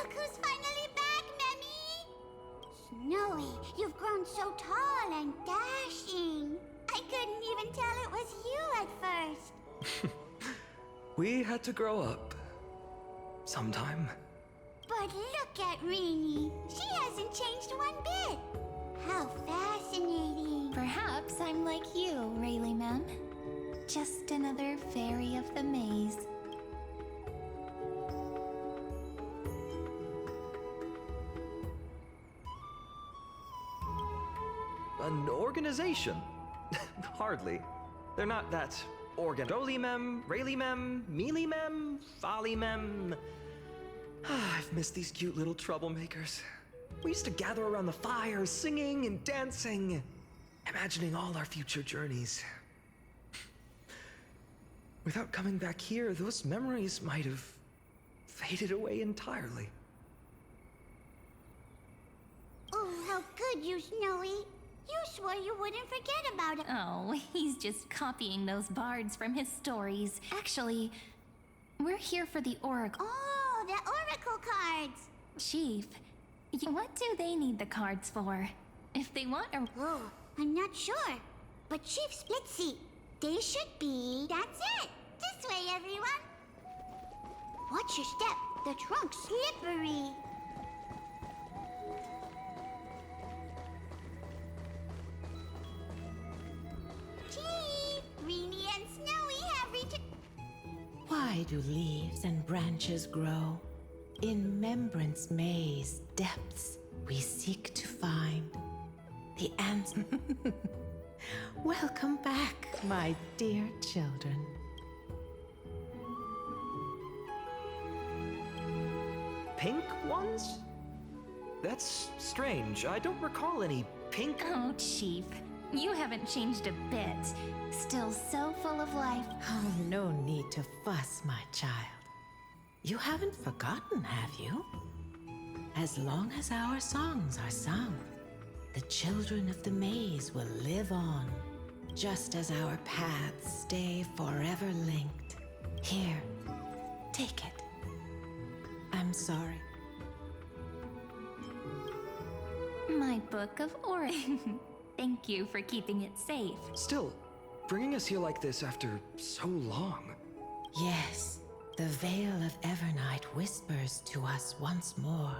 Look who's finally back, Memmy! Snowy, you've grown so tall and dashing. I couldn't even tell it was you at first. We had to grow up. Sometime. But look at Rini. She hasn't changed one bit. How fascinating. Perhaps I'm like you, Rayleigh Mem. Just another fairy of the maze. An organization? Hardly. They're not that Jolie Mem, Rayleigh Mem, Mealy Mem, Folly Mem. I've missed these cute little troublemakers. We used to gather around the fire, singing and dancing, imagining all our future journeys. Without coming back here, those memories might have faded away entirely. Oh, how could you, Snowy? You swore you wouldn't forget about it. Oh, he's just copying those bards from his stories. Actually, we're here for the Oracle. Oh, the Oracle cards. Chief, what do they need the cards for? If they want a... Oh, I'm not sure. But Chief Splitsy, they should be... That's it. This way, everyone. Watch your step. The trunk's slippery. Chief, Rini and Snowy have returned. Why do leaves and branches grow? In Membrance Maze depths we seek to find the answer. Welcome back, my dear children. Pink ones? That's strange. I don't recall any pink... Oh, Chief, you haven't changed a bit. Still so full of life. Oh, no need to fuss, my child. You haven't forgotten, have you? As long as our songs are sung, the children of the maze will live on, just as our paths stay forever linked. Here, take it. I'm sorry. My book of Orin. Thank you for keeping it safe. Still, bringing us here like this after so long. Yes, the veil of Evernight whispers to us once more.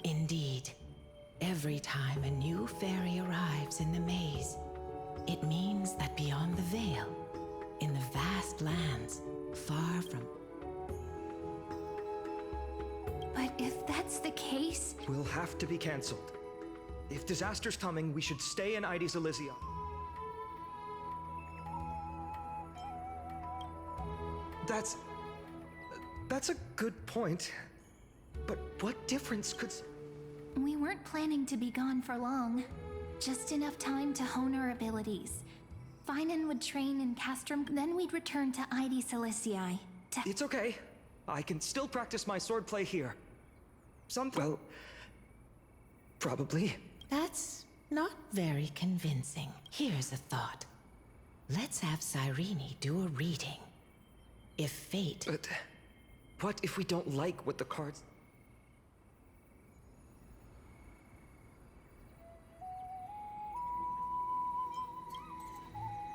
Indeed, every time a new fairy arrives in the maze, it means that beyond the veil, in the vast lands, far from... But if that's the case... We'll have to be cancelled. If disaster's coming, we should stay in Ides Elysia. That's a good point. But what difference could... We weren't planning to be gone for long. Just enough time to hone our abilities. Finan would train in Castrum, then we'd return to Ides Elysiae. It's okay. I can still practice my swordplay here. Well, probably. That's not very convincing. Here's a thought. Let's have Cyrene do a reading. If fate... But what if we don't like what the cards...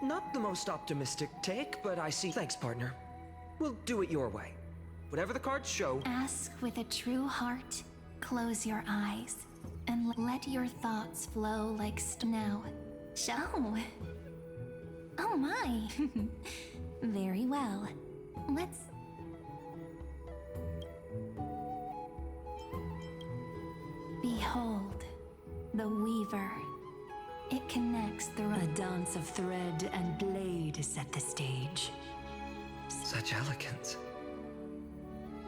Not the most optimistic take, but I see... Thanks, partner. We'll do it your way. Whatever the cards show... Ask with a true heart, close your eyes, and let your thoughts flow like snow. Show. Oh my. Very well. Let's... Behold, the weaver. It connects the... A dance of thread and blade set the stage. Such elegance.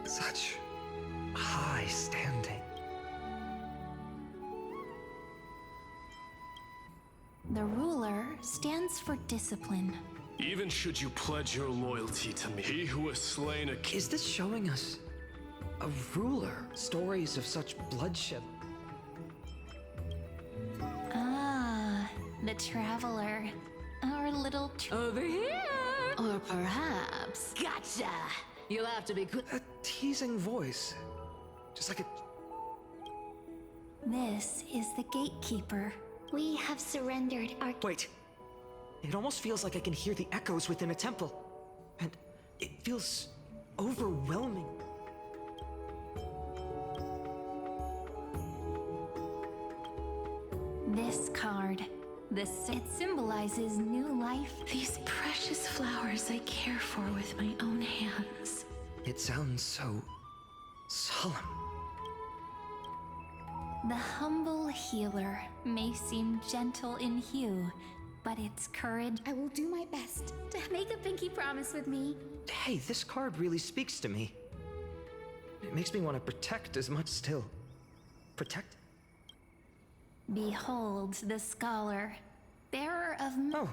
Such high standing. The ruler stands for discipline. Even should you pledge your loyalty to me, he who has slain a king... Is this showing us a ruler? Stories of such bloodshed. Ah, the traveler. Our little Over here! Or perhaps... Gotcha! You'll have to be quick. A teasing voice. Just like a... This is the gatekeeper. We have surrendered our... Wait. It almost feels like I can hear the echoes within a temple. And it feels overwhelming. This card. It symbolizes new life. These precious flowers I care for with my own hands. It sounds so... solemn. The humble healer may seem gentle in hue, but its courage. I will do my best to make a pinky promise with me. Hey, this card really speaks to me. It makes me want to protect as much still. Protect? Behold the scholar, bearer of. Oh,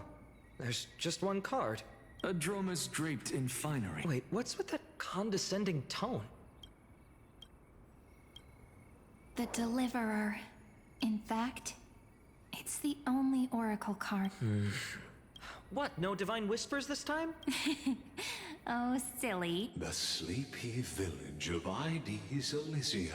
there's just one card. A dromus draped in finery. Wait, what's with that condescending tone? The Deliverer. In fact, it's the only oracle card. What, no divine whispers this time? Oh, silly. The sleepy village of Ides Elysiae,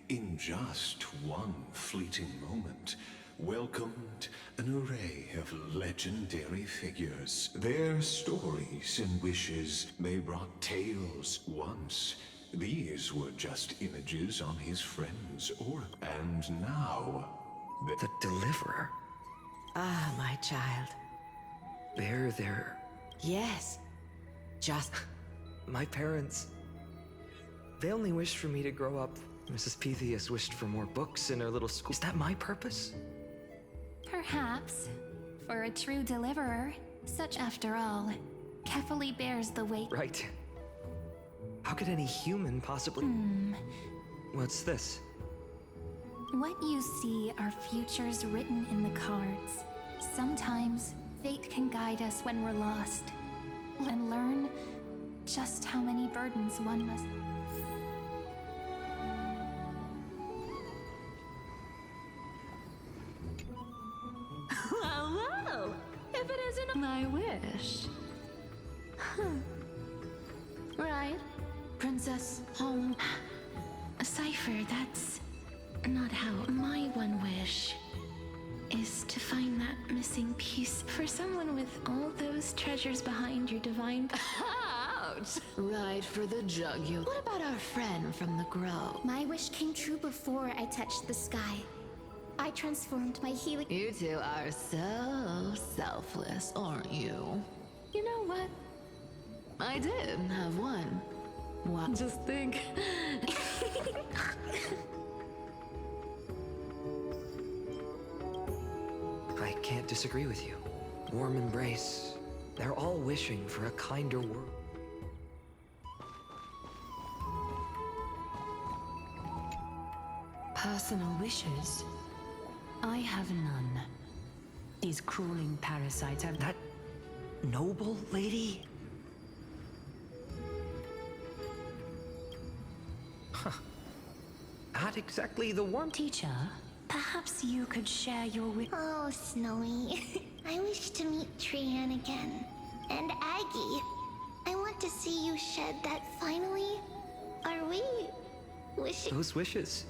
in just one fleeting moment, welcomed an array of legendary figures. Their stories and wishes, they brought tales once. These were just images on his friend's aura. And now... The Deliverer. Ah, my child. Bear their... Yes. Just... My parents... They only wished for me to grow up. Mrs. Pythias wished for more books in her little school. Is that my purpose? Perhaps. For a true deliverer, such after all, carefully bears the weight. Right. How could any human possibly... What's this? What you see are futures written in the cards. Sometimes, fate can guide us when we're lost. And learn just how many burdens one must... Well, if it isn't my wish. Right, Princess Home. A cipher, that's not how. My one wish is to find that missing piece for someone with all those treasures behind your divine... Ouch! Right for the jugular. What about our friend from the grove? My wish came true before I touched the sky. I transformed my healing... You two are so selfless, aren't you? You know what? I did have one. What? Just think. I can't disagree with you. Warm embrace. They're all wishing for a kinder world. Personal wishes? I have none. These crawling parasites have... That noble lady? Huh. Not exactly the warm... Teacher, perhaps you could share your wish... Oh, Snowy. I wish to meet Trian again. And Aggie. I want to see you shed that finally. Are we wishing? Those wishes.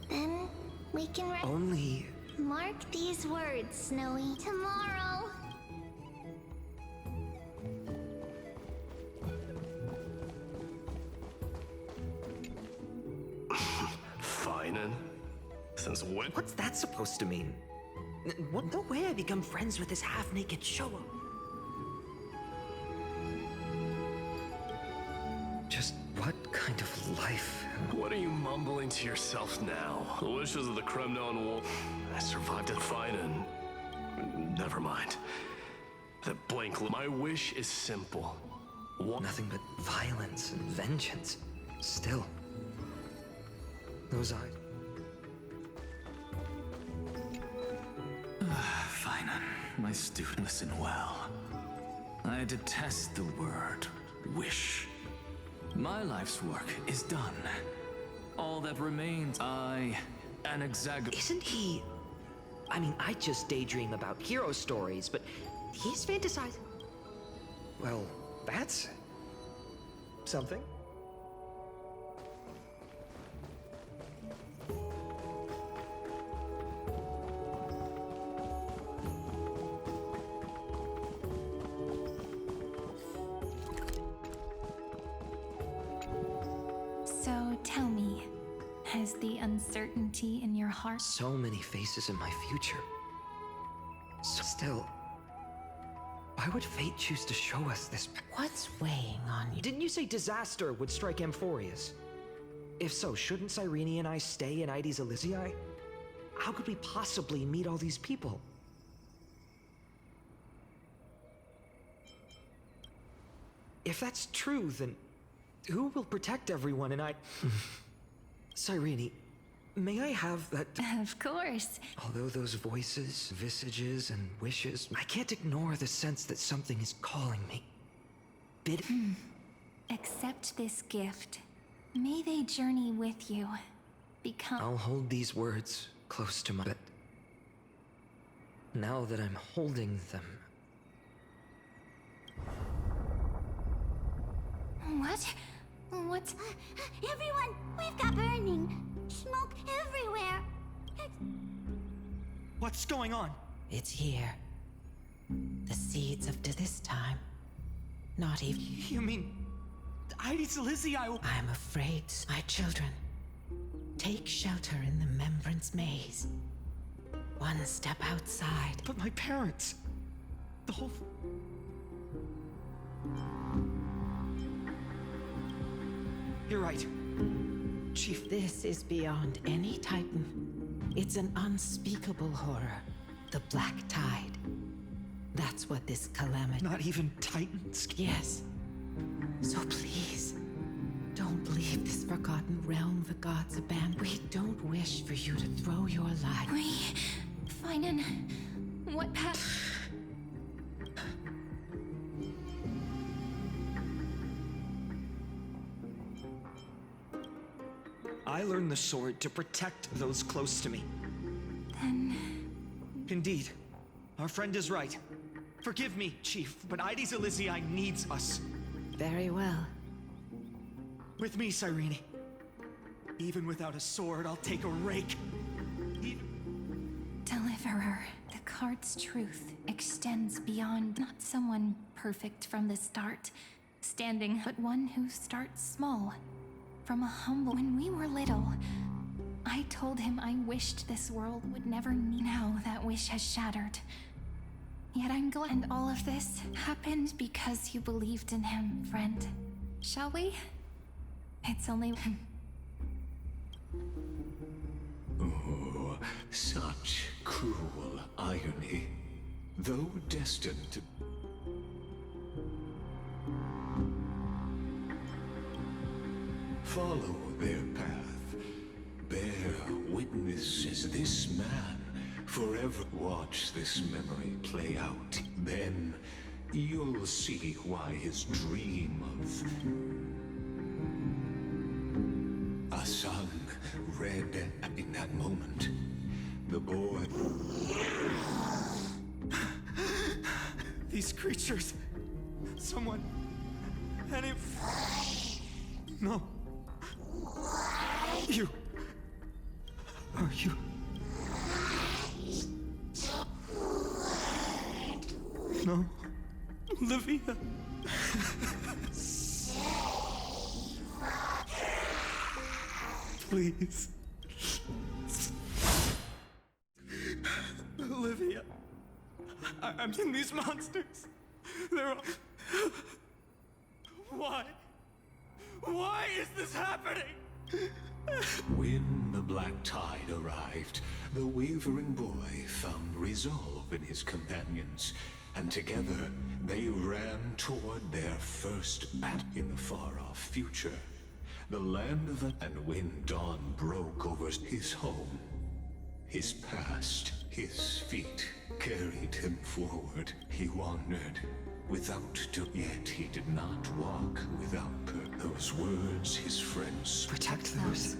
Then we can Only... mark these words, Snowy. Tomorrow. Finan? Since when? What's that supposed to mean? What the way I become friends with this half-naked show? Just what kind of life? What are you mumbling to yourself now? The wishes of the Kremnon wolf. I survived at Finan. Never mind. That blank look. My wish is simple. Nothing but violence and vengeance. Still. Those eyes. Finan, my student, listen well. I detest the word wish. My life's work is done. All that remains, an exaggerate. Isn't he... I mean, I just daydream about hero stories, but he's fantasizing. Well, that's something. So tell me, has the uncertainty in your heart? So many faces in my future. Still, why would fate choose to show us this? What's weighing on you? Didn't you say disaster would strike Amphoreus? If so, shouldn't Cyrene and I stay in Ides Elysiae? How could we possibly meet all these people? If that's true, then who will protect everyone and I... Cyrene, may I have that... Of course. Although those voices, visages, and wishes, I can't ignore the sense that something is calling me. Accept this gift. May they journey with you. Become... I'll hold these words close to my... But now that I'm holding them... What? What? Everyone, we've got burning. Smoke everywhere. What's going on? It's here. The seeds of this time. Not even... You mean... Ides Elysiae... I'm afraid, my children. Take shelter in the Membrance Maze. One step outside. But my parents... The whole... You're right. Chief, This is beyond any Titan. It's an unspeakable horror. The Black Tide. That's what this calamity... not even Titans... Yes. So please, don't leave this forgotten realm the gods abandoned. We don't wish for you to throw your life. Finan, what path? I learned the sword to protect those close to me. Then... Indeed. Our friend is right. Forgive me, Chief, but Ides Elysiae needs us. Very well. With me, Cyrene. Even without a sword, I'll take a rake. Deliverer, the card's truth extends beyond not someone perfect from the start, standing, but one who starts small. From a humble... When we were little, I told him I wished this world would never need. Now that wish has shattered. Yet I'm glad. And all of this happened because you believed in him, friend. Shall we? It's only... Oh, such cruel irony. Though destined to... Follow their path. Bear witness as this man forever. Watch this memory play out. Then you'll see why his dream of a son read in that moment. The boy... These creatures... Someone... Any... No. You... Are you... No. Olivia. Please. Olivia. I'm in these monsters. They're all... Why? Why is this happening? When the black tide arrived, the wavering boy found resolve in his companions, and together they ran toward their first battle in the far-off future. The land of it. And when dawn broke over his home, his past, his feet carried him forward. He wandered without to... Yet he did not walk without purpose. Those words his friends... Protect those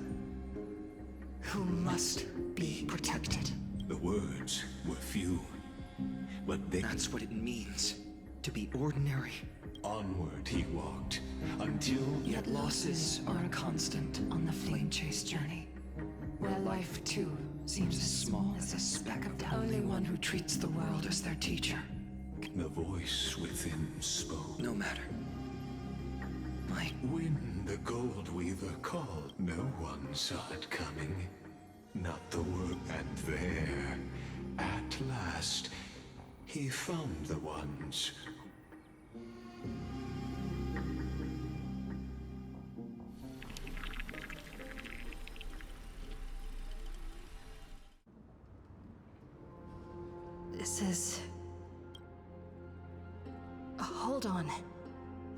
who must be protected. The words were few, but they... That's what it means to be ordinary. Onward he walked, Until yet losses are a constant on the flame chase journey, where life too seems as small as a speck of doubt. Only one who treats the world as their teacher. The voice within spoke. No matter. When the Gold Weaver called, no one saw it coming. Not the world. And there, at last, he found the ones. This is... Hold on.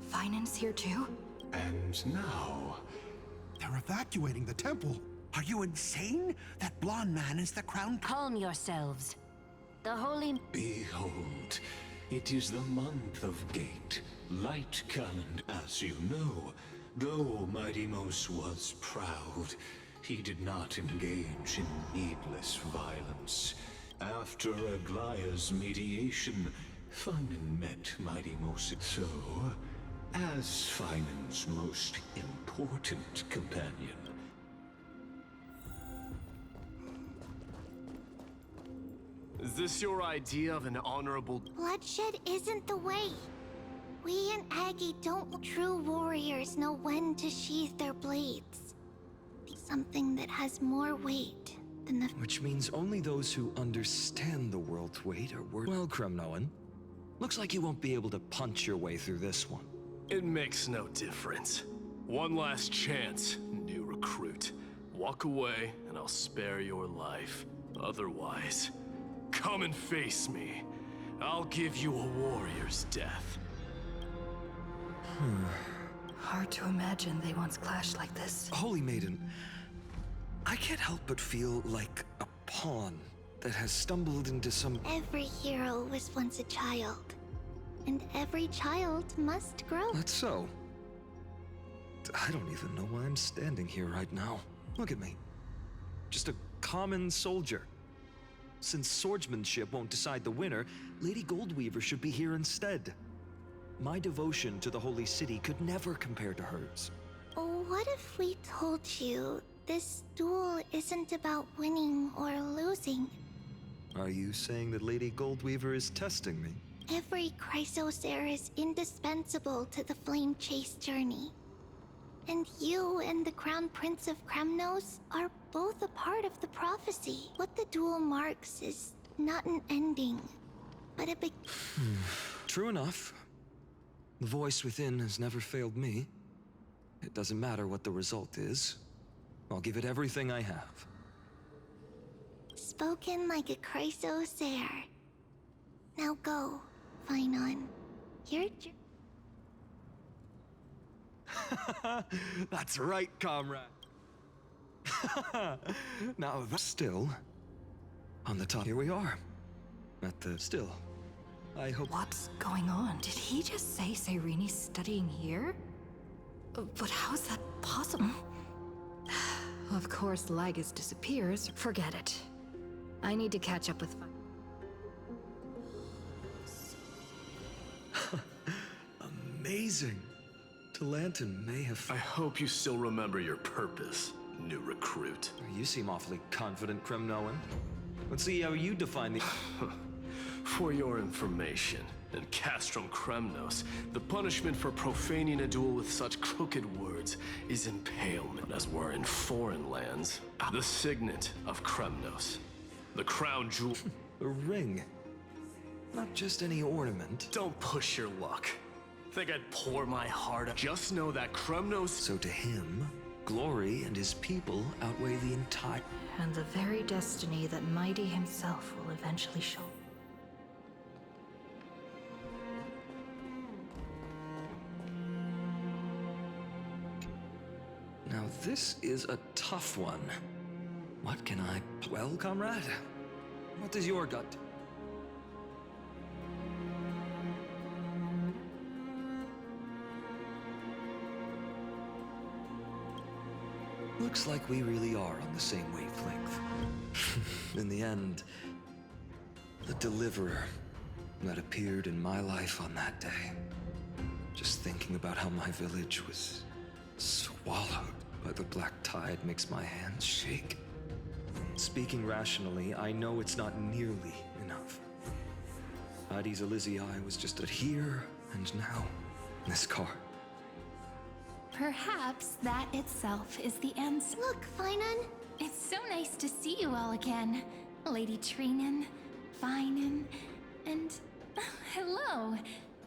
Finance here too? And now... They're evacuating the temple. Are you insane? That blonde man is the crown... Calm yourselves. The holy... Behold, it is the month of Gate, light calendar. As you know, though Mighty Mos was proud, he did not engage in needless violence. After Aglaya's mediation, Finan met Mighty Mos. So, as Finan's most important companion, Is this your idea of an honorable... Bloodshed isn't the way. We and Aggie don't. True warriors know when to sheathe their blades. Something that has more weight than the... Which means only those who understand the world's weight are worth... Well, Kremnoan, looks like you won't be able to punch your way through this one. It makes no difference. One last chance, new recruit. Walk away, and I'll spare your life. Otherwise, come and face me. I'll give you a warrior's death. Hard to imagine they once clashed like this. Holy Maiden, I can't help but feel like a pawn that has stumbled into some... Every hero was once a child. And every child must grow. That's so. I don't even know why I'm standing here right now. Look at me. Just a common soldier. Since swordsmanship won't decide the winner, Lady Goldweaver should be here instead. My devotion to the Holy City could never compare to hers. What if we told you this duel isn't about winning or losing? Are you saying that Lady Goldweaver is testing me? Every Chrysosaur is indispensable to the Flame Chase journey. And you and the Crown Prince of Kremnos are both a part of the prophecy. What the duel marks is not an ending, but a big... True enough. The voice within has never failed me. It doesn't matter what the result is. I'll give it everything I have. Spoken like a Chrysosaur. Now go, Finon. Your That's right, comrade. Now, still, on the top, here we are. At the still. I hope... What's going on? Did he just say Serene's studying here? But how is that possible? Of course, Lygus disappears. Forget it. I need to catch up with... Amazing. Talantin may have... I hope you still remember your purpose, new recruit. You seem awfully confident, Kremnoan. Let's see how you define the... For your information, in Castrum Kremnos, the punishment for profaning a duel with such crooked words is impalement, as we're in foreign lands. The signet of Kremnos, the crown jewel. A ring. Not just any ornament. Don't push your luck. Think I'd pour my heart out? Just know that Kremnos... So to him, glory and his people outweigh the entire... And the very destiny that Mighty himself will eventually show. Now this is a tough one. What can I... Well, comrade? What does your gut... Looks like we really are on the same wavelength. In the end, the deliverer that appeared in my life on that day Just thinking about how my village was swallowed by the black tide makes my hands shake. Speaking rationally, I know it's not nearly enough. Hades Elysiae was just here, and now, this car. Perhaps that itself is the answer. Look, Finan. It's so nice to see you all again. Lady Treenan, Finan, and hello.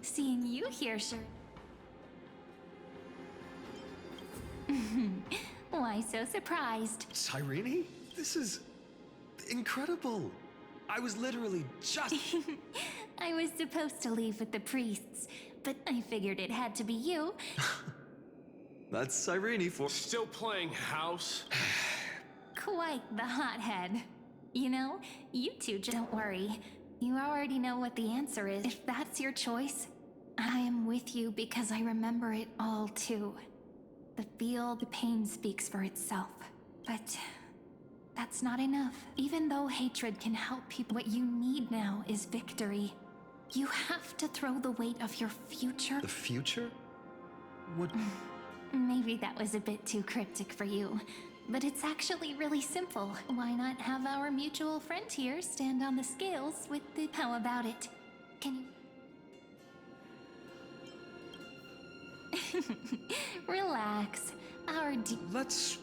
Seeing you here, sure. Why so surprised? Cyrene? This is incredible. I was literally just... I was supposed to leave with the priests, but I figured it had to be you. That's Cyrene for... Still playing house? Quite the hothead. You know, you two don't worry. You already know what the answer is. If that's your choice, I am with you because I remember it all too. The pain speaks for itself. But that's not enough. Even though hatred can help people, what you need now is victory. You have to throw the weight of your future. The future? What? Maybe that was a bit too cryptic for you, but it's actually really simple. Why not have our mutual friend here stand on the scales with the... How about it? Can you... Relax. Let's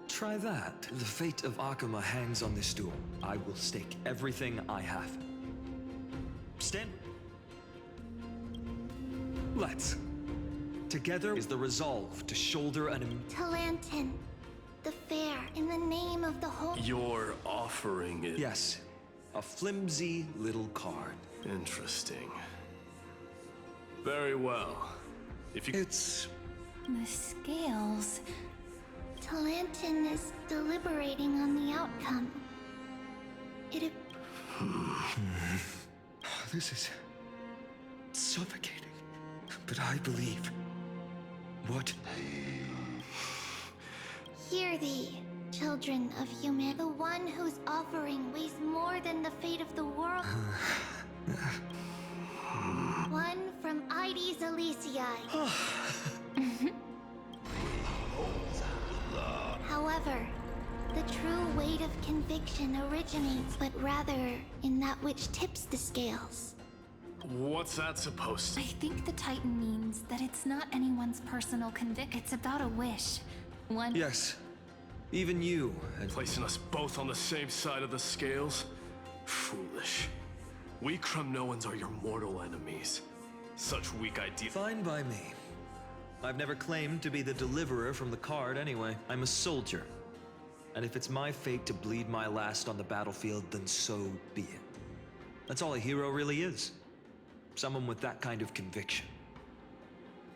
try that. The fate of Akuma hangs on this duel. I will stake everything I have. Stand. Let's. Together is the resolve to shoulder an... Talantin. The fair, in the name of the whole... You're offering it. Yes. A flimsy little card. Interesting. Very well. If you... It's... The scales... Talantin is deliberating on the outcome. It... This is... suffocating. But I believe... What? Hear thee, children of human. The one whose offering weighs more than the fate of the world. One from Ides Elysiae. However, the true weight of conviction originates, but rather in that which tips the scales. What's that supposed to... I think the Titan means that it's not anyone's personal conviction. It's about a wish. One... Yes. Even you. Placing us both on the same side of the scales? Foolish. We Kremnoans are your mortal enemies. Such weak ideas. Fine by me. I've never claimed to be the deliverer from the card anyway. I'm a soldier. And if it's my fate to bleed my last on the battlefield, then so be it. That's all a hero really is. Someone with that kind of conviction.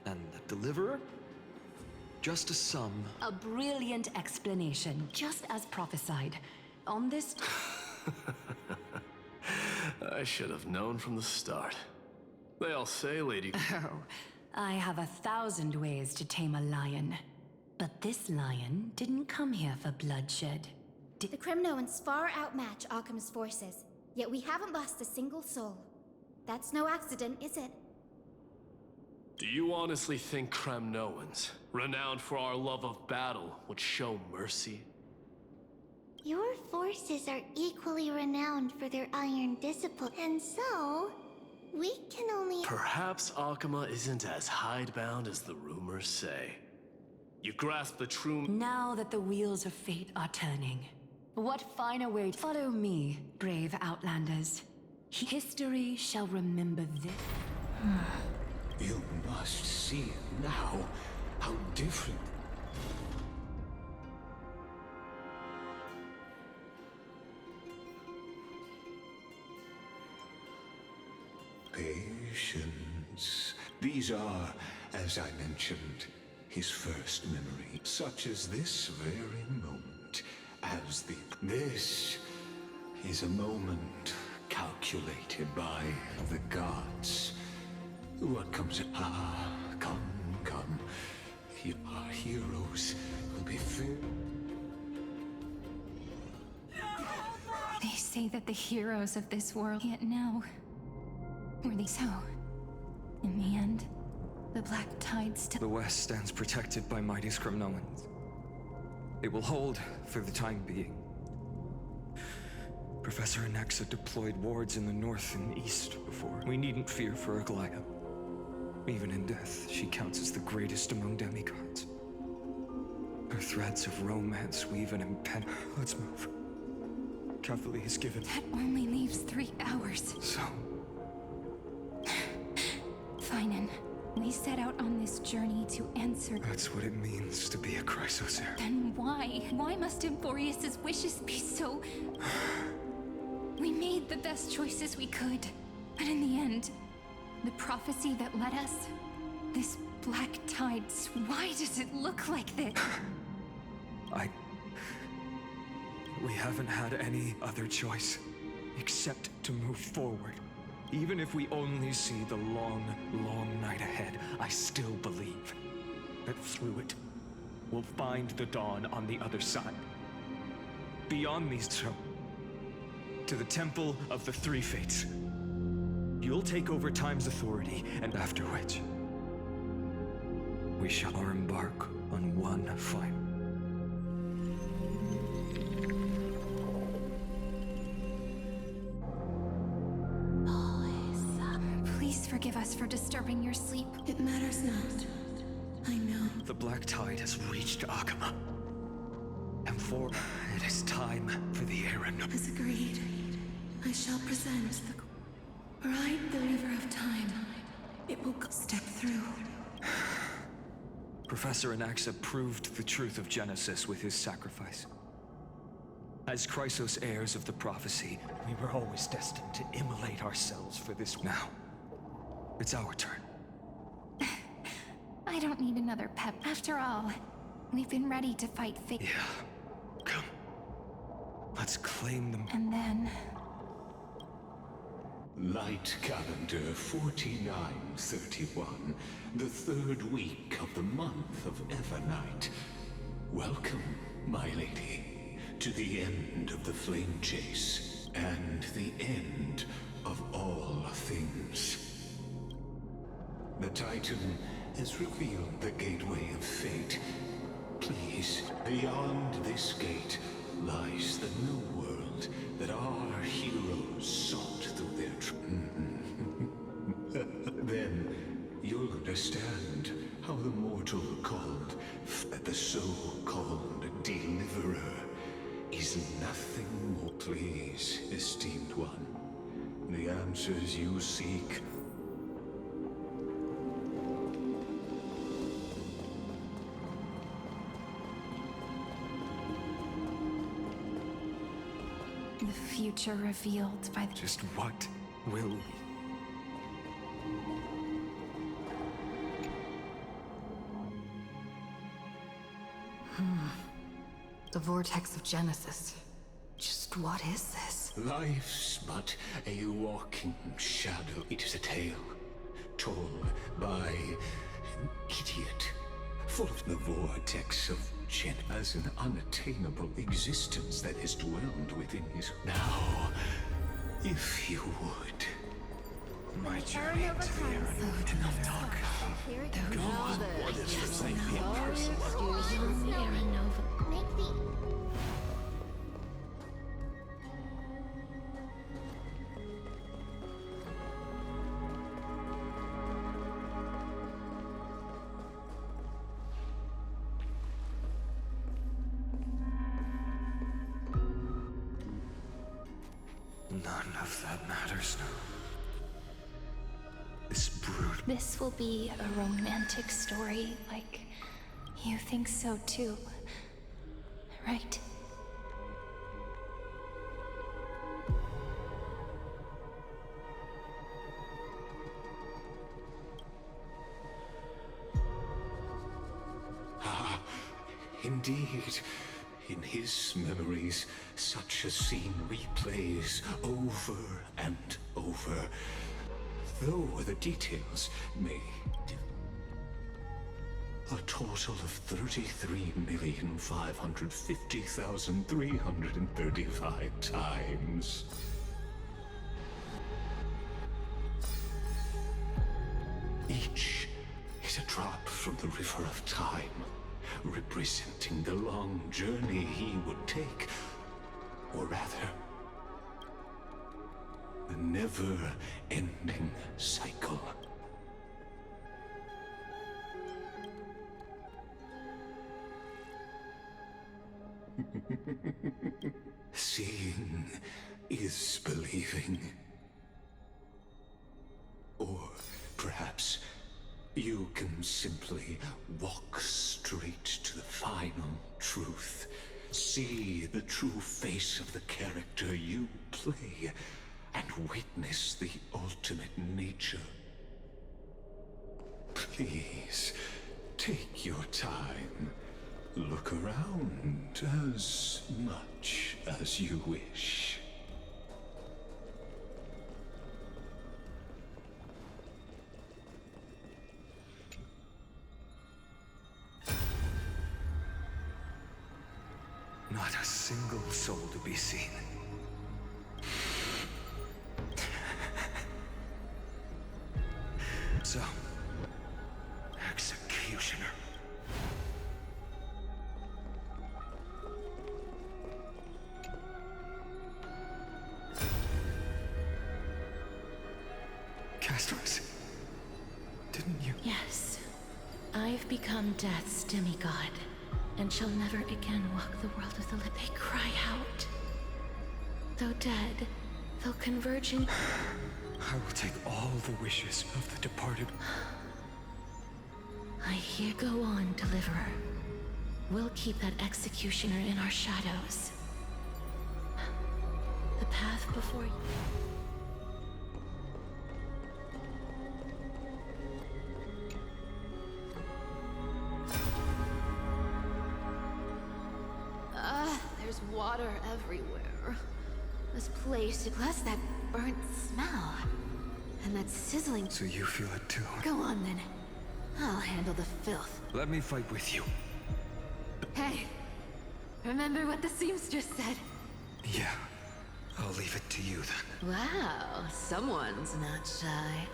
And the deliverer? Just a sum. A brilliant explanation, just as prophesied. On this... I should have known from the start. They all say, Lady... Oh, I have 1,000 ways to tame a lion. But this lion didn't come here for bloodshed. The Kremnoans far outmatch Akama's forces, yet we haven't lost a single soul. That's no accident, is it? Do you honestly think Kremnoans, renowned for our love of battle, would show mercy? Your forces are equally renowned for their iron discipline, and so... we can only... Perhaps Akama isn't as hidebound as the rumors say. You grasp the true... Now that the wheels of fate are turning, what finer way to follow me, brave Outlanders? History shall remember this. You must see now how different. Patience. These are, as I mentioned, his first memory, such as this very moment, as the... This is a moment calculated by the gods. What comes... Ah, come. Our heroes will be filled. They say that the heroes of this world can't know. Were they so? In the end, The black tide still. The West stands protected by mighty Skrymnoans. It will hold for the time being. Professor Anaxa deployed wards in the north and east before. We needn't fear for Aglaya. Even in death, she counts as the greatest among demigods. Her threads of romance weave an impenetrable. Let's move. Catholi has given. That only leaves 3 hours. So, Finan, we set out on this journey to answer. that's what it means to be a Chrysosaur. Then why? Why must Amphoreus' wishes be so... We made the best choices we could. But in the end, the prophecy that led us, this black tide, why does it look like this? We haven't had any other choice except to move forward. Even if we only see the long, long night ahead, I still believe that through it, we'll find the dawn on the other side. Beyond these two, to the Temple of the Three Fates. You'll take over Time's authority, and after which, we shall embark on one final. Please forgive us for disturbing your sleep. It matters not. I know. The black tide has reached Akama. And for it is time for the errand. As agreed, I shall present the... Ride the river of time. It will step through. Professor Anaxa proved the truth of Genesis with his sacrifice. As Chrysos heirs of the prophecy, we were always destined to immolate ourselves for this. Now, it's our turn. I don't need another pep. After all, we've been ready to fight fate. Yeah. Come. Let's claim them. And then... Light calendar 4931, the third week of the month of Evernight. Welcome, my lady, to the end of the flame chase, and the end of all things. The Titan has revealed the gateway of fate. Please, beyond this gate lies the new world that our heroes sought through their Then you'll understand how the mortal called the so-called deliverer is nothing more. Please, esteemed one, the answers you seek. The future revealed by the... Just what will we? The vortex of Genesis. Just what is this? Life's but a walking shadow. It is a tale told by an idiot, full of the vortex of as an unattainable existence that has dwelled within his... Now, if you would... My journey into the Errand. Enough talk. Go on. What is for St. Pete person? Make the... None of that matters now. This brood. This will be a romantic story, like... You think so too, right? Ah, indeed. In his memories, such a scene replays over and over, though the details may differ. A total of 33,550,335 times. Each is from the river of time, representing the long journey he would take, or rather, the never-ending cycle. Seeing is believing. Or perhaps you can simply walk straight to the final truth. See the true face of the character you play, and witness the ultimate nature. Please, take your time. Look around as much as you wish. Not a single soul to be seen. So, executioner. Castros, didn't you? Yes. I've become Death's demigod, and shall never again walk the world with the living. They cry out. Though dead, they'll converge in... I will take all the wishes of the departed. I hear. Go on, Deliverer. We'll keep that executioner in our shadows. The path before you... There's water everywhere. This place, plus that burnt smell. And that sizzling... So you feel it too? Go on then. I'll handle the filth. Let me fight with you. Hey, remember what the seamstress said? Yeah, I'll leave it to you then. Wow, someone's not shy.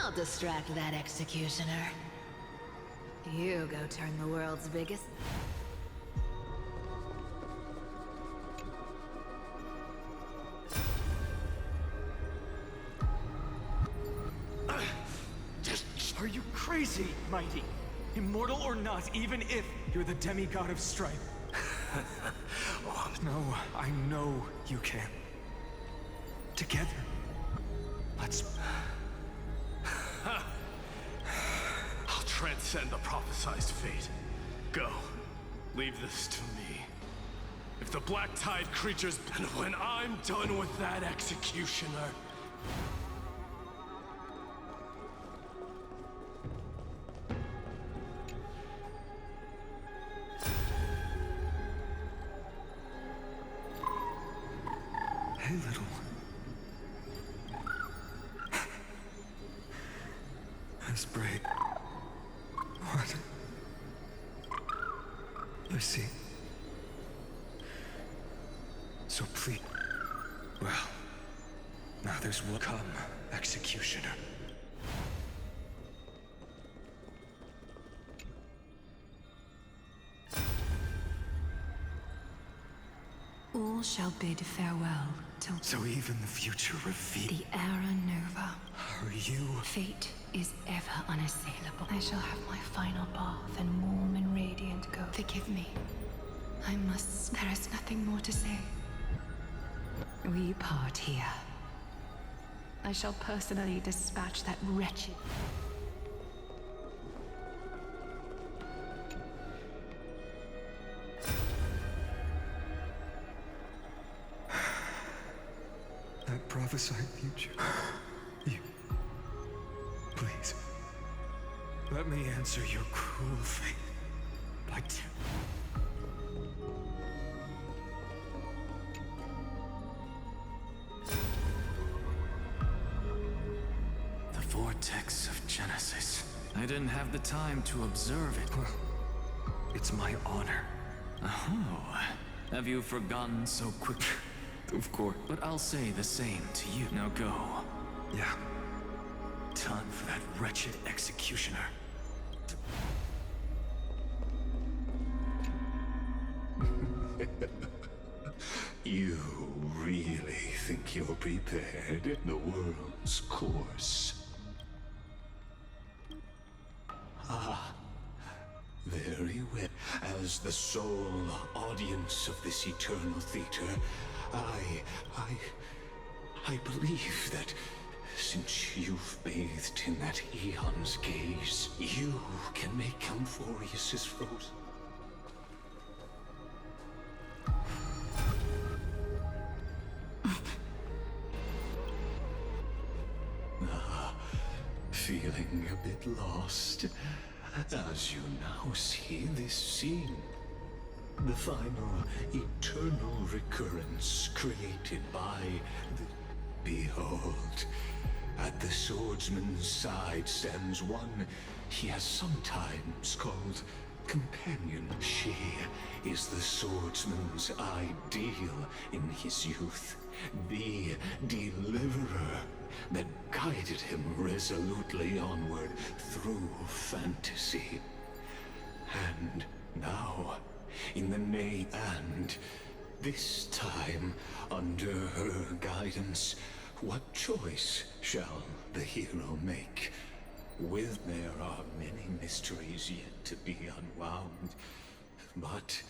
I'll distract that executioner. You go turn the world's biggest... Are you crazy, Mighty? Immortal or not, even if you're the demigod of strife. No, I know you can. Together, let's... I'll transcend the prophesized fate. Go. Leave this to me. If the Black Tide creatures... And when I'm done with that executioner... Hey, little one. That's brave. What? I see. So please... Well, now there's will come, executioner. All shall bid farewell till... So even the future reveals... The era nova. Are you... Fate is ever unassailable. I shall have my final bath and warm and radiant go. Forgive me. I must... There is nothing more to say. We part here. I shall personally dispatch that wretched... That prophesied future. You... Please. Let me answer your cruel fate. By The vortex of Genesis. I didn't have the time to observe it. Well, it's my honor. Oh, have you forgotten so quickly? Of course. But I'll say the same to you. Now go. Yeah. Time for that wretched executioner You really think you're prepared in the world's course? Ah, very well. As the sole audience of this eternal theater, I believe that since you've bathed in that eon's gaze, you can make Amphoreus' frozen. Feeling a bit lost as you now see this scene. The final eternal recurrence created by the... Behold, at the swordsman's side stands one he has sometimes called companion. She is the swordsman's ideal in his youth, the deliverer that guided him resolutely onward through fantasy. And now, in the name, and this time, under her guidance, what choice shall the hero make? There are many mysteries yet to be unwound, but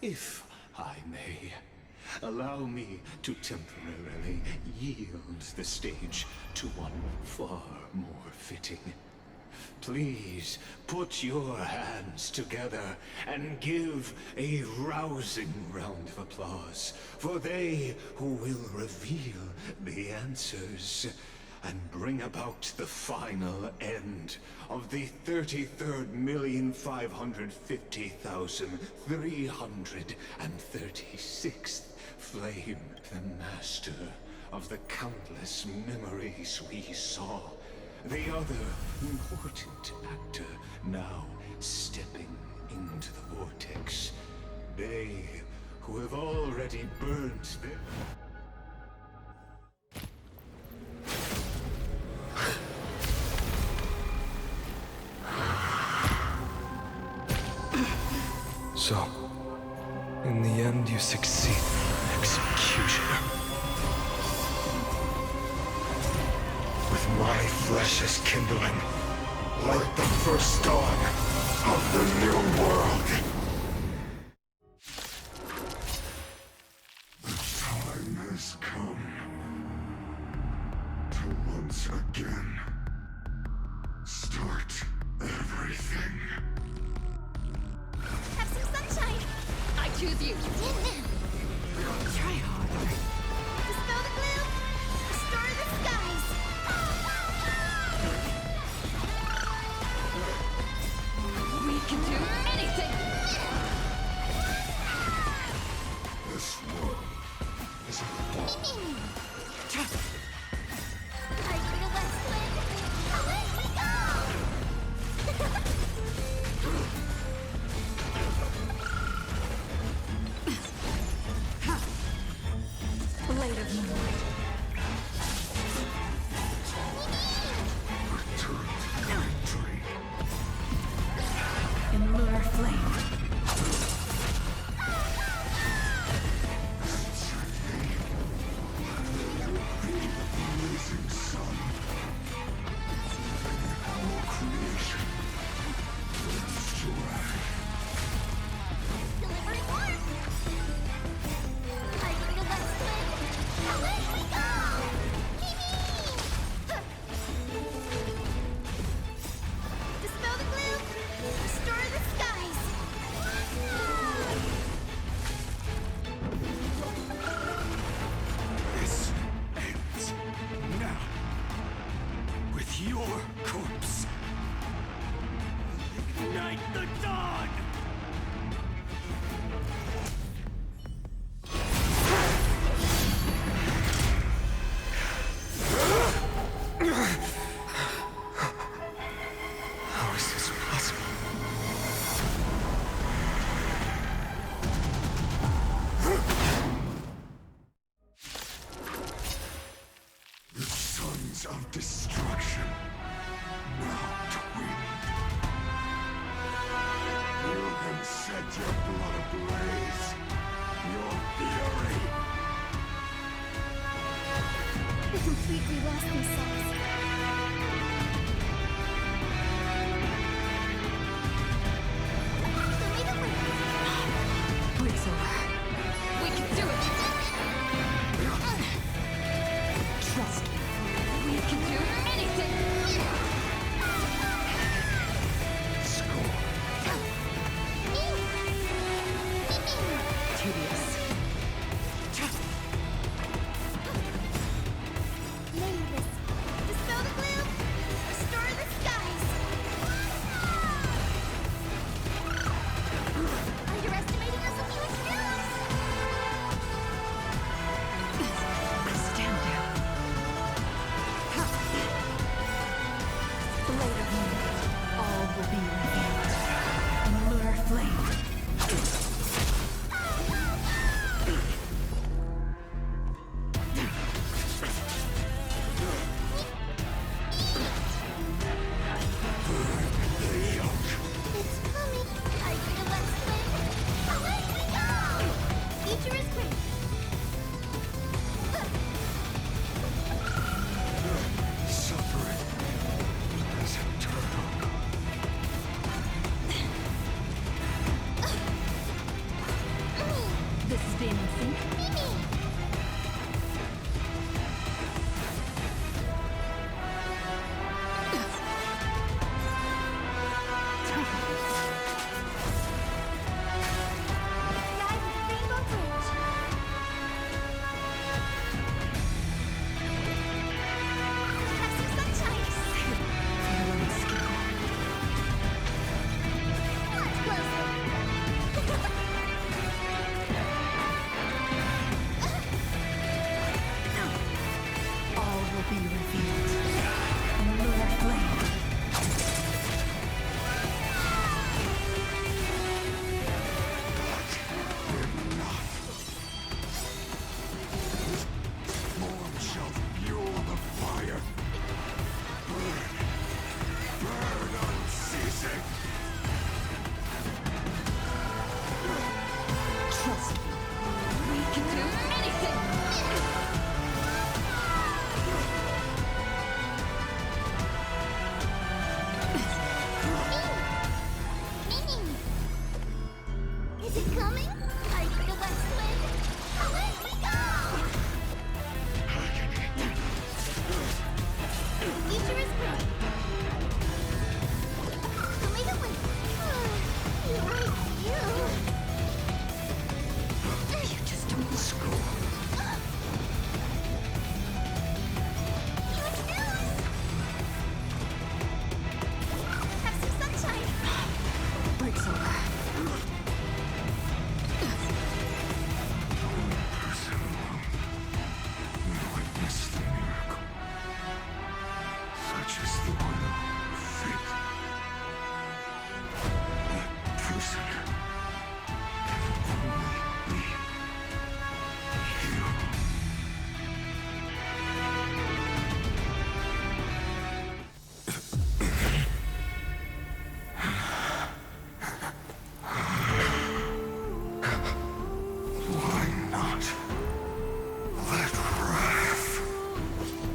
if I may, allow me to temporarily yield the stage to one far more fitting. Please put your hands together and give a rousing round of applause for they who will reveal the answers and bring about the final end of the 33,550,336th flame, the master of the countless memories we saw. The other important actor now stepping into the vortex. They who have already burnt their... So, in the end, you succeed, executioner. With my flesh as kindling, like the first dawn of the new world. The time has come to once again start everything. Have some sunshine! I choose you! Try harder. Dispel the gloom! Restore the skies! We can do anything! This world is a I bring a west wind! Away we go! Blade of moonlight. return to victory. In lunar flame. Blazing sun. Our creation burns to wrath. Delivering warmth! I bring a west wind! Away we go! Dispel the gloom! Restore the skies! This ends now. With your corpse. Ignite the dawn! How is this possible? The sons of destruction now twinned. You can set your blood ablaze your fury! They completely lost themselves. Break's over. We can do it! Trust me. We can do anything! Tedious. Nameless. Dispel the gloom. Restore the skies. Underestimating us a few experiments. Stand down. Blade of moonlight. All will be revealed. And lunar flame. It's coming. I feel west wind. Away we go! Future is great. Suffering is eternal. This is being in sync. Ride the Rainbow Bridge. Have some sunshine. Much closer. All will be revealed. And lunar flame. Form shall fuel the fire. Burn. Burn unceasing. Trust me. We can do anything! Is it coming? I feel west wind. Away we go! Future is bright. Tomato wind. You. You just don't school. Have some sunshine. Break's over. Witness the miracle. Such is the will of fate. That person can only be you. Why not? Let wrath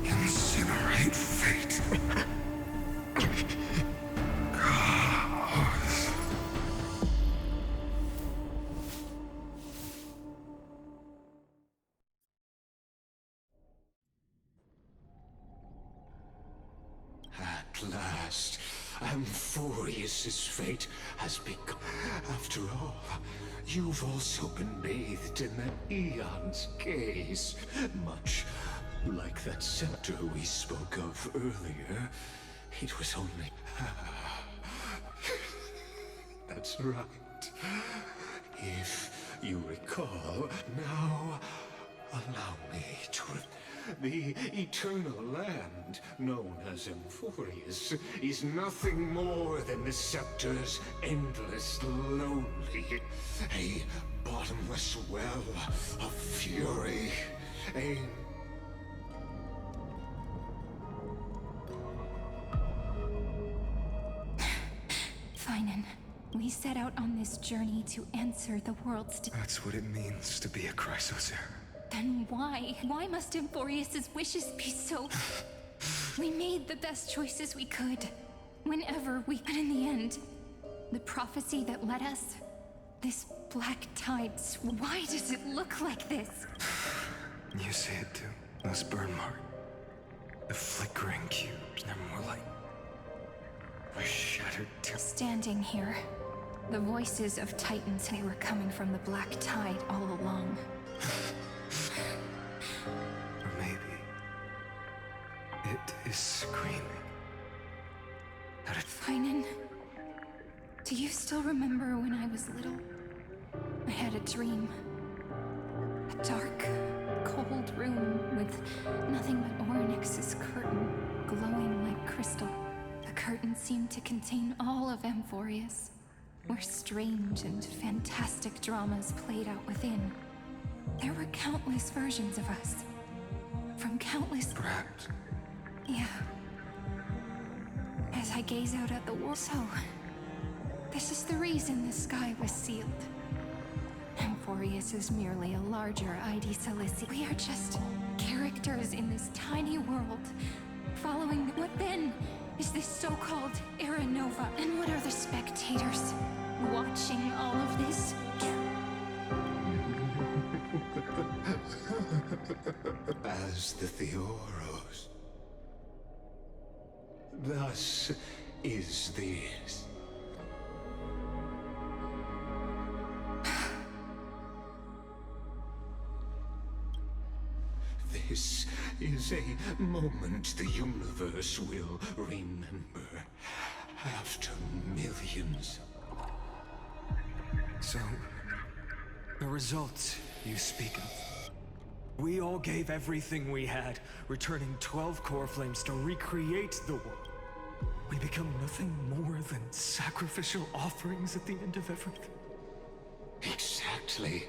incinerate fate. Chaos. At last, Amphoreus' fate has become. After all, you've also been bathed in that eon's gaze. Much like that scepter we spoke of earlier. It was only. That's right. If you recall, now allow me to. The eternal land, known as Amphoreus, is nothing more than the scepter's endless lonely. A bottomless well of fury. A Finen, we we set out on this journey to answer the world's That's what it means to be a Chrysosaur. Then why? Why must Amphoreus' wishes be so... We made the best choices we could. Whenever we... And in the end, the prophecy that led us... This black tide... Why does it look like this? You see it too. Those burn marks. The flickering cubes. They're more like... a shattered... Standing here, the voices of Titans, they were coming from the black tide all along. Or maybe... it is screaming. That it... Finan, do you still remember when I was little? I had a dream. A dark, cold room with nothing but Orynyx's curtain, glowing like crystal. The curtain seemed to contain all of Amphoreus, where strange and fantastic dramas played out within. There were countless versions of us. From countless... Perhaps. Yeah. As I gaze out at the world... So, this is the reason the sky was sealed. Amphoreus is merely a larger ID Cilici. We are just characters in this tiny world, following what then is this so-called Era Nova. And what are the spectators watching all of this? As the Theoros. Thus is this. This is a moment the universe will remember after millions. So, the results you speak of. We all gave everything we had, returning 12 core flames to recreate the world. We become nothing more than sacrificial offerings at the end of everything. Exactly.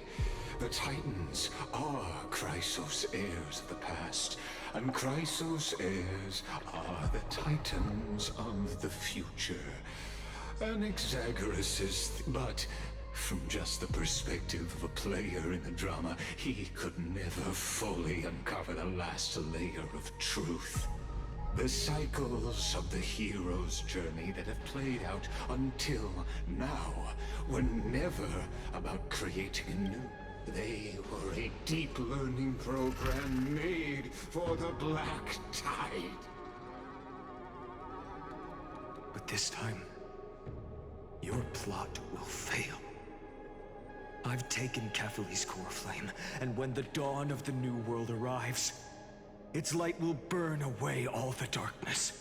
The Titans are Chrysos heirs of the past, and Chrysos heirs are the Titans of the future. An exaggerous, but from just the perspective of a player in the drama, he could never fully uncover the last layer of truth. The cycles of the hero's journey that have played out until now were never about creating a new. They were a deep learning program made for the Black Tide. But this time, your plot will fail. I've taken Catholi's core flame, and when the dawn of the new world arrives, its light will burn away all the darkness.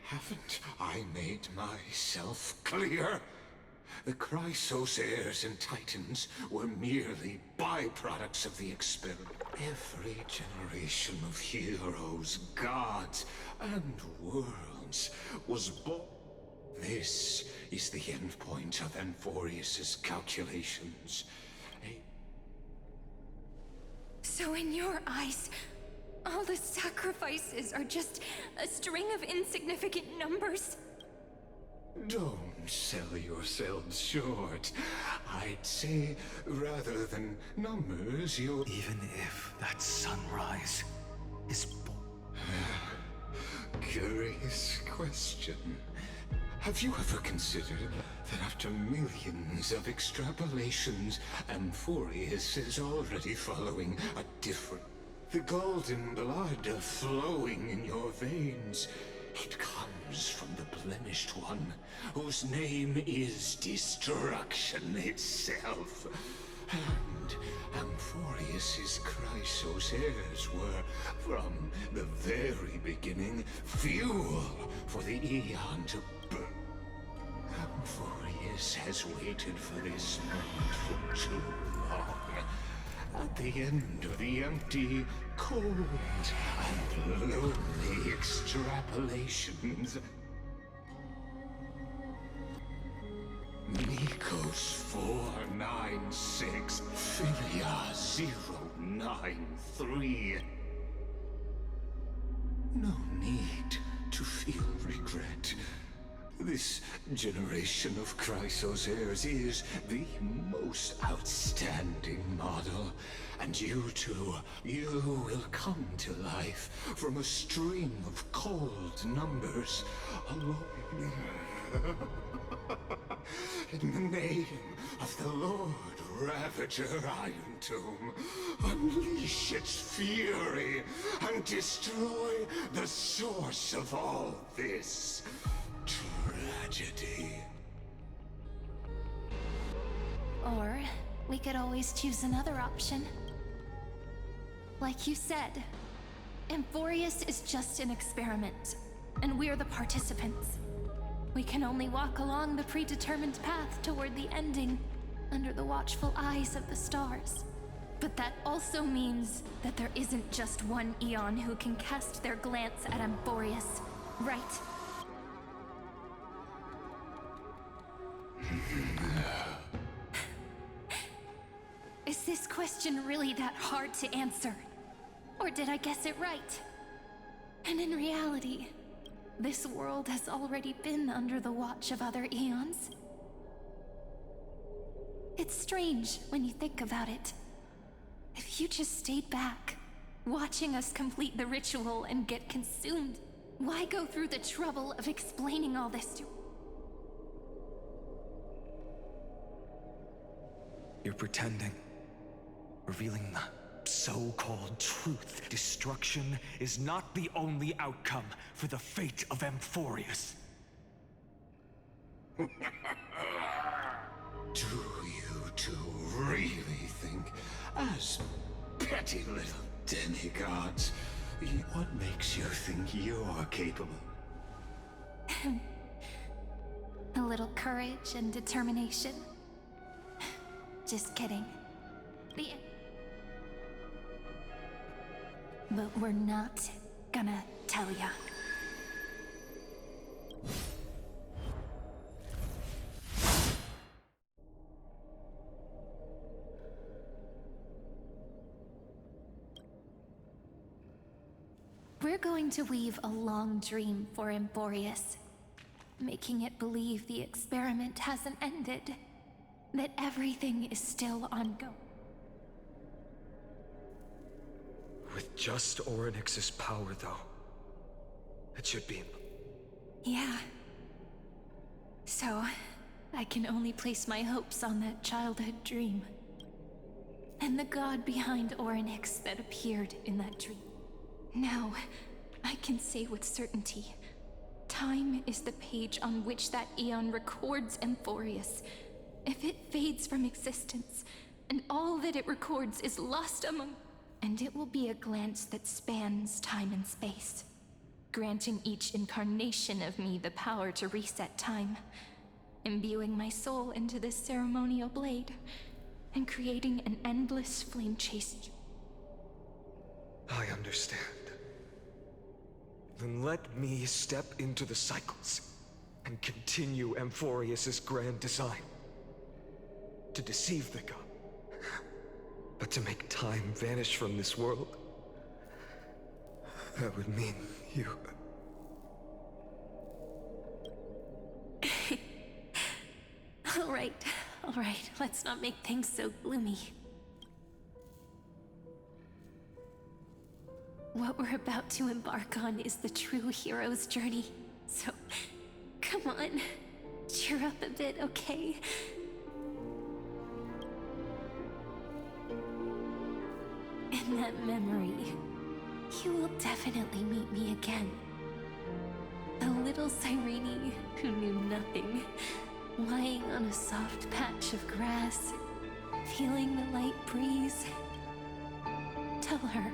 Haven't I made myself clear? The Chrysos heirs and Titans were merely byproducts of the experiment. Every generation of heroes, gods, and worlds was born. This is the endpoint of Amphoreus' calculations. So in your eyes, all the sacrifices are just a string of insignificant numbers? Don't sell yourselves short. I'd say, rather than numbers, you're... Even if that sunrise is... Curious question. Have you ever considered that after millions of extrapolations, Amphoreus is already following a different... The golden blood flowing in your veins, it comes from the blemished one, whose name is destruction itself. And Amphoreus' Chrysos heirs were, from the very beginning, fuel for the Aeon to burn. Amphoreus has waited for this moment for too long. At the end of the empty, cold, and lonely extrapolations, Nikos 496, Philia 093. No need to feel regret. This generation of Chrysos heirs is the most outstanding model. And you two, you will come to life from a string of cold numbers alone. In the name of the Lord Ravager Iron Tomb, unleash its fury and destroy the source of all this tragedy. Or we could always choose another option. Like you said, Amphoreus is just an experiment, and we're the participants. We can only walk along the predetermined path toward the ending, under the watchful eyes of the stars. But that also means that there isn't just one Eon who can cast their glance at Amphoreus, right? Is this question really that hard to answer? Or did I guess it right? And in reality, this world has already been under the watch of other Eons. It's strange when you think about it. If you just stayed back, watching us complete the ritual and get consumed, why go through the trouble of explaining all this to... You're pretending. Revealing the so-called truth. Destruction is not the only outcome for the fate of Amphoreus. Do you two really think, as petty little demigods, what makes you think you're capable? A little courage and determination. Just kidding. But we're not gonna tell ya. We're going to weave a long dream for Amphoreus, making it believe the experiment hasn't ended, that everything is still ongoing. With just Orynyx's power, though, it should be... Yeah. So, I can only place my hopes on that childhood dream. And the god behind Orynyx that appeared in that dream. Now, I can say with certainty, time is the page on which that Eon records Amphoreus. If it fades from existence, and all that it records is lost among... And it will be a glance that spans time and space, granting each incarnation of me the power to reset time, imbuing my soul into this ceremonial blade, and creating an endless flame chase. I understand. Then let me step into the cycles and continue Amphoreus's grand design. To deceive the god. But to make time vanish from this world, that would mean you... All right, let's not make things so gloomy. What we're about to embark on is the true hero's journey. So, come on, cheer up a bit, okay? In that memory, you will definitely meet me again. A little Cyrene who knew nothing, lying on a soft patch of grass, feeling the light breeze. Tell her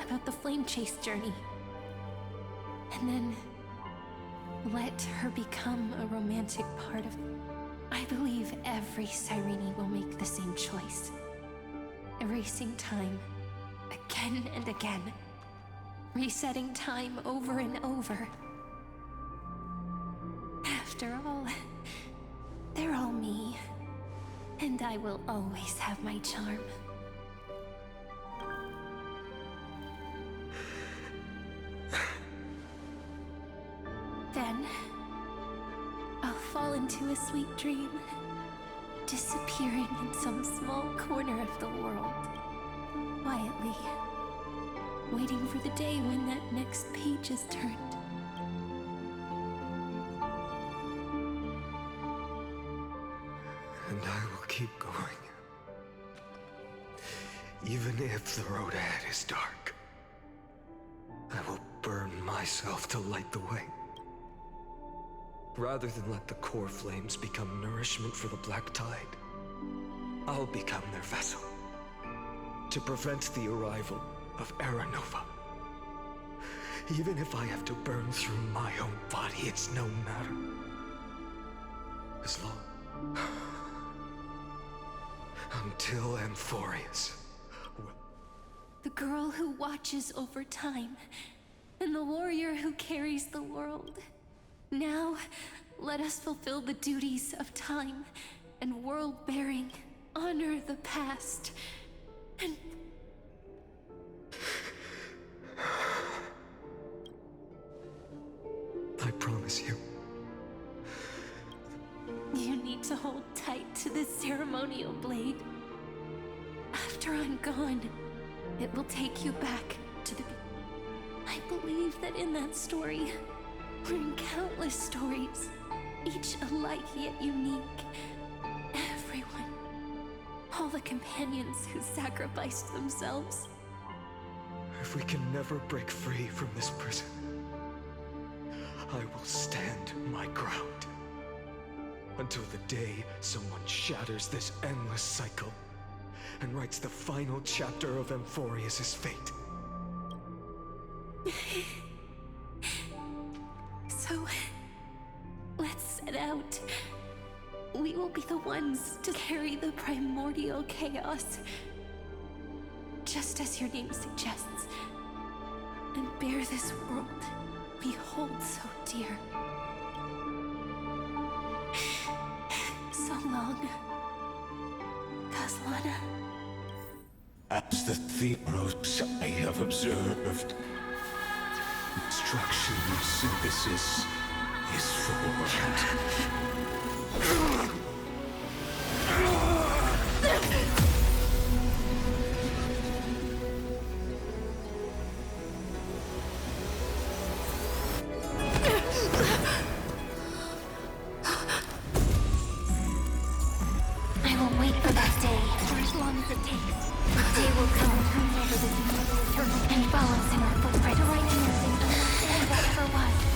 about the flame chase journey. And then let her become a romantic part of... I believe every Cyrene will make the same choice. Erasing time. Again and again. Resetting time over and over. After all, they're all me. And I will always have my charm. Then, fall into a sweet dream, disappearing in some small corner of the world, quietly, waiting for the day when that next page is turned. And I will keep going. Even if the road ahead is dark, I will burn myself to light the way. Rather than let the core flames become nourishment for the Black Tide, I'll become their vessel to prevent the arrival of Era Nova. Even if I have to burn through my own body, it's no matter. As long... until Amphoreus will... The girl who watches over time, and the warrior who carries the world. Now, let us fulfill the duties of time and world-bearing, honor the past, and... I promise you. You need to hold tight to this ceremonial blade. After I'm gone, it will take you back to the... I believe that in that story, or in countless stories, each alike yet unique, everyone, all the companions who sacrificed themselves. If we can never break free from this prison, I will stand my ground. Until the day someone shatters this endless cycle and writes the final chapter of Amphoreus' fate. So, let's set out. We will be the ones to carry the primordial chaos, just as your name suggests, and bear this world we hold so dear. So long, Kaslana. As the Theros I have observed, instruction synthesis is formed. I will wait for that day, for as long as it takes. The day will come whenever the eternal and follows in our footprint to write anything unlike that ever was.